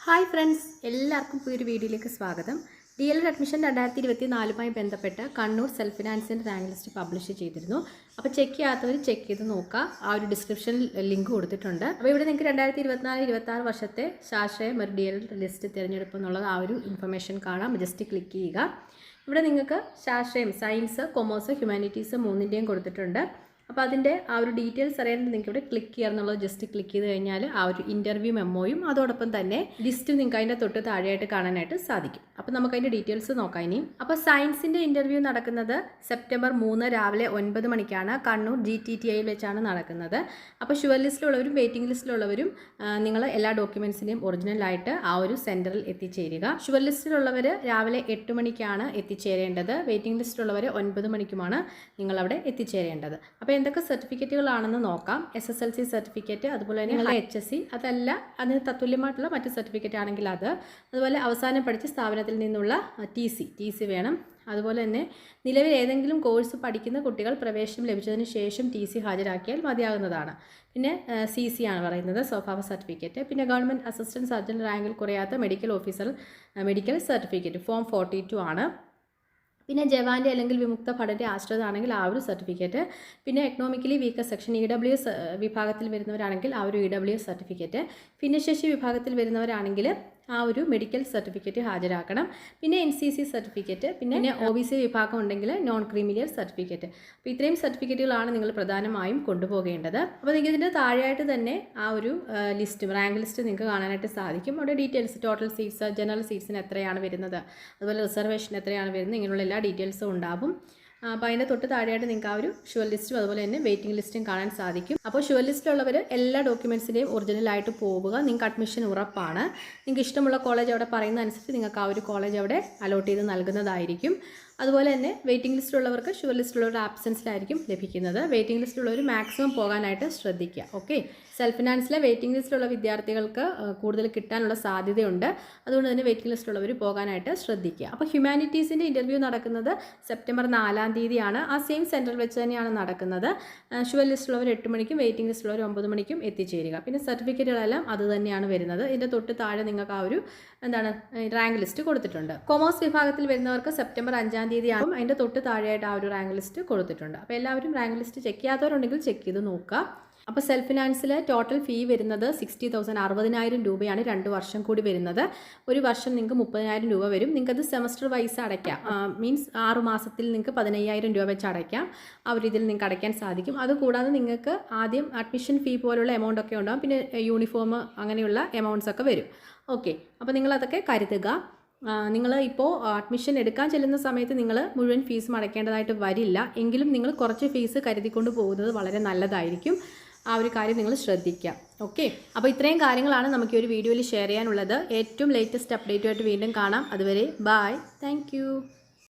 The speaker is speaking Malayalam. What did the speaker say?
ഹായ് ഫ്രണ്ട്സ്, എല്ലാവർക്കും പുതിയൊരു വീഡിയോയിലേക്ക് സ്വാഗതം. DLED അഡ്മിഷൻ 2024 ബന്ധപ്പെട്ട് കണ്ണൂർ സെൽഫ് ഫിനാൻസിൻ്റെ റാങ്ക് ലിസ്റ്റ് പബ്ലിഷ് ചെയ്തിരുന്നു. അപ്പോൾ ചെക്ക് ചെയ്യാത്തവർ ചെക്ക് ചെയ്ത് നോക്കുക. ആ ഒരു ഡിസ്ക്രിപ്ഷനിൽ ലിങ്ക് കൊടുത്തിട്ടുണ്ട്. അപ്പോൾ ഇവിടെ നിങ്ങൾക്ക് 2024-26 വർഷത്തെ ശാസ്ത്രീയ ഒരു DLED ലിസ്റ്റ് തിരഞ്ഞെടുപ്പ് എന്നുള്ളത് ആ ഒരു ഇൻഫർമേഷൻ കാണാം. ജസ്റ്റ് ക്ലിക്ക് ചെയ്യുക. ഇവിടെ നിങ്ങൾക്ക് ശാസ്ത്രീയം, സയൻസ്, കൊമേഴ്സ്, ഹ്യൂമാനിറ്റീസ് മൂന്നിൻ്റെയും കൊടുത്തിട്ടുണ്ട്. അപ്പോൾ അതിൻ്റെ ആ ഒരു ഡീറ്റെയിൽസ് അറിയാനായിട്ട് നിങ്ങൾക്ക് ഇവിടെ ക്ലിക്ക് ചെയ്യുക എന്നുള്ളത് ജസ്റ്റ് ക്ലിക്ക് ചെയ്ത് കഴിഞ്ഞാൽ ആ ഒരു ഇൻ്റർവ്യൂ മെമ്മോയും അതോടൊപ്പം തന്നെ ലിസ്റ്റും നിങ്ങൾക്ക് അതിൻ്റെ തൊട്ട് താഴെയായിട്ട് കാണാനായിട്ട് സാധിക്കും. അപ്പോൾ നമുക്ക് അതിൻ്റെ ഡീറ്റെയിൽസ് നോക്കാം ഇനി. അപ്പോൾ സയൻസിൻ്റെ ഇൻ്റർവ്യൂ നടക്കുന്നത് സെപ്റ്റംബർ 3 രാവിലെ 9 മണിക്കാണ് കണ്ണൂർ GTTIയിൽ വെച്ചാണ് നടക്കുന്നത്. അപ്പോൾ ഷുവർ ലിസ്റ്റിലുള്ളവരും വെയിറ്റിംഗ് ലിസ്റ്റിലുള്ളവരും നിങ്ങൾ എല്ലാ ഡോക്യുമെൻറ്റ്സിൻ്റെയും ഒറിജിനലായിട്ട് ആ ഒരു സെൻറ്ററിൽ എത്തിച്ചേരുക. ഷുവർ ലിസ്റ്റിലുള്ളവർ രാവിലെ 8 മണിക്കാണ് എത്തിച്ചേരേണ്ടത്. വെയിറ്റിംഗ് ലിസ്റ്റിലുള്ളവർ 9 മണിക്കുമാണ് നിങ്ങളവിടെ എത്തിച്ചേരേണ്ടത്. അപ്പോൾ എന്തൊക്കെ സർട്ടിഫിക്കറ്റുകളാണെന്ന് നോക്കാം. SSLC സർട്ടിഫിക്കറ്റ്, അതുപോലെ തന്നെ HSC, അതല്ല അതിന് തത്തുല്യമായിട്ടുള്ള മറ്റ് സർട്ടിഫിക്കറ്റ് ആണെങ്കിൽ അതുപോലെ അവസാനം പഠിച്ച സ്ഥാപനത്തിൽ നിന്നുള്ള TC വേണം. അതുപോലെ തന്നെ നിലവിൽ ഏതെങ്കിലും കോഴ്സ് പഠിക്കുന്ന കുട്ടികൾ പ്രവേശനം ലഭിച്ചതിന് ശേഷം TC ഹാജരാക്കിയാൽ മതിയാകുന്നതാണ്. പിന്നെ CC ആണ് പറയുന്നത്, സ്വഭാവ സർട്ടിഫിക്കറ്റ്. പിന്നെ ഗവൺമെൻറ് അസിസ്റ്റൻറ്റ് സർജൻ റാങ്കിൽ കുറയാത്ത medical officer medical certificate form 42 ആണ്. പിന്നെ ജവാൻ്റെ അല്ലെങ്കിൽ വിമുക്ത ഭടൻ്റെ ആശ്രിതമാണെങ്കിൽ ആ ഒരു സർട്ടിഫിക്കറ്റ്. പിന്നെ എക്കണോമിക്കലി വീക്കർ സെക്ഷൻ EWS വിഭാഗത്തിൽ വരുന്നവരാണെങ്കിൽ ആ ഒരു EWS സർട്ടിഫിക്കറ്റ്. ഭിന്നശേഷി വിഭാഗത്തിൽ വരുന്നവരാണെങ്കിൽ ആ ഒരു മെഡിക്കൽ സർട്ടിഫിക്കറ്റ് ഹാജരാക്കണം. പിന്നെ NCC സർട്ടിഫിക്കറ്റ്, പിന്നെ OBC വിഭാഗം ഉണ്ടെങ്കിൽ നോൺ ക്രീമിലിയർ സർട്ടിഫിക്കറ്റ്. അപ്പോൾ ഇത്രയും സർട്ടിഫിക്കറ്റുകളാണ് നിങ്ങൾ പ്രധാനമായും കൊണ്ടുപോകേണ്ടത്. അപ്പോൾ നിങ്ങൾക്ക് ഇതിൻ്റെ താഴെയായിട്ട് തന്നെ ആ ഒരു ലിസ്റ്റ്, റാങ്ക് ലിസ്റ്റ് നിങ്ങൾക്ക് കാണാനായിട്ട് സാധിക്കും. അവിടെ ഡീറ്റെയിൽസ്, ടോട്ടൽ സീറ്റ്സ്, ജനറൽ സീറ്റ്സിന് എത്രയാണ് വരുന്നത്, അതുപോലെ റിസർവേഷൻ എത്രയാണ് വരുന്നത്, ഇങ്ങനെയുള്ള എല്ലാ ഡീറ്റെയിൽസും ഉണ്ടാകും. അപ്പോൾ അതിൻ്റെ തൊട്ട് താഴെയായിട്ട് നിങ്ങൾക്ക് ആ ഒരു ഷുവർ ലിസ്റ്റും അതുപോലെ തന്നെ വെയിറ്റിംഗ് ലിസ്റ്റും കാണാൻ സാധിക്കും. അപ്പോൾ ഷുവർ ലിസ്റ്റിലുള്ളവർ എല്ലാ ഡോക്യുമെൻറ്റ്സിൻ്റെയും ഒറിജിനലായിട്ട് പോവുക. നിങ്ങൾക്ക് അഡ്മിഷൻ ഉറപ്പാണ്. നിങ്ങൾക്ക് ഇഷ്ടമുള്ള കോളേജ് അവിടെ പറയുന്ന അനുസരിച്ച് നിങ്ങൾക്ക് ആ ഒരു കോളേജ് അവിടെ അലോട്ട് ചെയ്ത് നൽകുന്നതായിരിക്കും. അതുപോലെ തന്നെ വെയിറ്റിംഗ് ലിസ്റ്റിലുള്ളവർക്ക് ഷുവർ ലിസ്റ്റിലുള്ളവരുടെ ആബ്സെൻസിലായിരിക്കും ലഭിക്കുന്നത്. വെയിറ്റിംഗ് ലിസ്റ്റിലുള്ളവർ മാക്സിമം പോകാനായിട്ട് ശ്രദ്ധിക്കുക. ഓക്കെ, സെൽഫ് ഫിനാൻസിലെ വെയിറ്റിംഗ് ലിസ്റ്റിലുള്ള വിദ്യാർത്ഥികൾക്ക് കൂടുതൽ കിട്ടാനുള്ള സാധ്യതയുണ്ട്. അതുകൊണ്ട് തന്നെ വെയിറ്റിംഗ് ലിസ്റ്റിലുള്ളവർ പോകാനായിട്ട് ശ്രദ്ധിക്കുക. അപ്പോൾ ഹ്യൂമാനിറ്റീസിൻ്റെ ഇൻ്റർവ്യൂ നടക്കുന്നത് സെപ്റ്റംബർ 4 ആ സെയിം സെൻറ്ററിൽ വെച്ച് തന്നെയാണ് നടക്കുന്നത്. ഷുവർ ലിസ്റ്റിലുള്ളവർ 8 മണിക്കും വെയിറ്റിംഗ് ലിസ്റ്റിലുള്ളവർ 9 മണിക്കും എത്തിച്ചേരുക. പിന്നെ സർട്ടിഫിക്കറ്റുകളെല്ലാം അത് തന്നെയാണ് വരുന്നത്. ഇതിൻ്റെ തൊട്ട് താഴെ നിങ്ങൾക്ക് ആ ഒരു റാങ്ക് ലിസ്റ്റ് കൊടുത്തിട്ടുണ്ട്. കൊമേഴ്സ് വിഭാഗത്തിൽ വരുന്നവർക്ക് സെപ്റ്റംബർ 5 അതിൻ്റെ തൊട്ട് താഴെയായിട്ട് ആ ഒരു റാങ്ക് ലിസ്റ്റ് കൊടുത്തിട്ടുണ്ട്. അപ്പോൾ എല്ലാവരും റാങ്ക് ലിസ്റ്റ് ചെക്ക് ചെയ്യാത്തവരുണ്ടെങ്കിൽ ചെക്ക് ചെയ്ത് നോക്കുക. അപ്പോൾ സെൽഫ് ഫിനാൻസിൽ ടോട്ടൽ ഫീ വരുന്നത് 60,000 60,000 രൂപയാണ് 2 വർഷം കൂടി വരുന്നത്. ഒരു വർഷം നിങ്ങൾക്ക് 30,000 രൂപ വരും. നിങ്ങൾക്കത് സെമസ്റ്റർ വൈസ് അടയ്ക്കാം. മീൻസ് 6 മാസത്തിൽ നിങ്ങൾക്ക് 15,000 രൂപ വെച്ച് അടയ്ക്കാം. ആ ഒരു രീതിയിൽ നിങ്ങൾക്ക് അടയ്ക്കാൻ സാധിക്കും. അതുകൂടാതെ നിങ്ങൾക്ക് ആദ്യം അഡ്മിഷൻ ഫീ പോലുള്ള എമൗണ്ട് ഒക്കെ ഉണ്ടാകും. പിന്നെ യൂണിഫോം അങ്ങനെയുള്ള എമൗണ്ട്സ് ഒക്കെ വരും. ഓക്കെ, അപ്പോൾ നിങ്ങളതൊക്കെ കരുതുക. നിങ്ങൾ ഇപ്പോൾ അഡ്മിഷൻ എടുക്കാൻ ചെല്ലുന്ന സമയത്ത് നിങ്ങൾ മുഴുവൻ ഫീസും അടയ്ക്കേണ്ടതായിട്ട് വരില്ല. എങ്കിലും നിങ്ങൾ കുറച്ച് ഫീസ് കരുതിക്കൊണ്ട് പോകുന്നത് വളരെ നല്ലതായിരിക്കും. ആ ഒരു കാര്യം നിങ്ങൾ ശ്രദ്ധിക്കുക. ഓക്കെ, അപ്പോൾ ഇത്രയും കാര്യങ്ങളാണ് നമുക്ക് ഈ ഒരു വീഡിയോയിൽ ഷെയർ ചെയ്യാനുള്ളത്. ഏറ്റവും ലേറ്റസ്റ്റ് അപ്ഡേറ്റുമായിട്ട് വീണ്ടും കാണാം. അതുവരെ ബൈ, താങ്ക്